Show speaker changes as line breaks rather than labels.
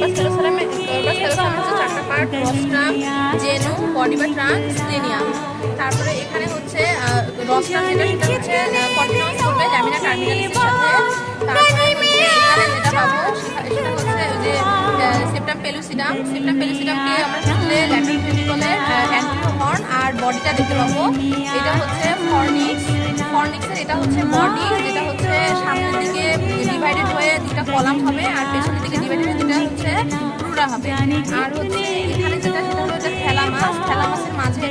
হচ্ছে চারটা part, রস্ট্রাম, জেনু, body বা ট্রাঙ্ক, স্টেনিয়াম। তারপরে এখানে হচ্ছে রস্ট্রাম যেটা সেটা হচ্ছে কর্টিনস করবে ল্যামিনা টার্মিনালিসের সাথে। তারপরে হচ্ছে এখানে যেটা পাবো সেটা হচ্ছে যে সেপ্টাম পেলুসিডাম। সেপ্টাম পেলুসিডামকে আমরা শুনলে ল্যাটারাল ভেন্ট্রিকলের অ্যান্টেরিয়র হর্ন আর বডিটা দেখতে পাবো। এটা হচ্ছে ফর্নিক্স। ফর্নিক্সের এটা হচ্ছে বডি, যেটা হচ্ছে সামনের দিকে ডিভাইডেড হয়ে দুটা কলাম হবে আর পেছনের দিকে ডিভাইডেড হয়ে দুটা হচ্ছে রুরা হবে। আর হচ্ছে এখানে যেটা সেটা হলো থ্যালামাস। থ্যালামাসের মাঝে